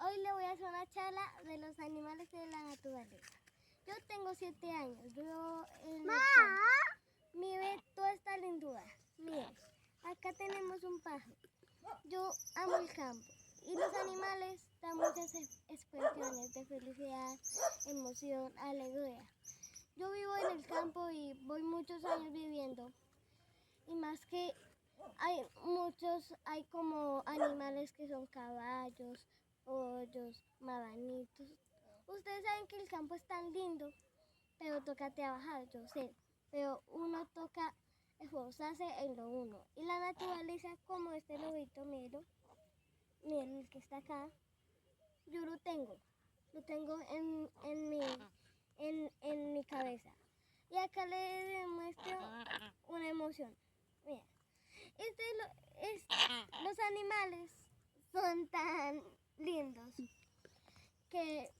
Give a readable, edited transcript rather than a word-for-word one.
Hoy le voy a hacer una charla de los animales de la naturaleza. Yo tengo 7 años, vivo en el campo. Mire toda esta lindura. Mire, acá tenemos un pájaro. Yo amo el campo. Y los animales dan muchas expresiones de felicidad, emoción, alegría. Yo vivo en el campo y voy muchos años viviendo. Y más que hay como animales que son caballos, pollos, marranitos. Ustedes saben que el campo es tan lindo, pero toca trabajar, yo sé. Pero uno toca esforzarse en lo uno. Y la naturaleza, como este lobito, miren el que está acá, yo lo tengo en mi cabeza. Y acá le demuestro una emoción. Mira, los animales son tan lindos que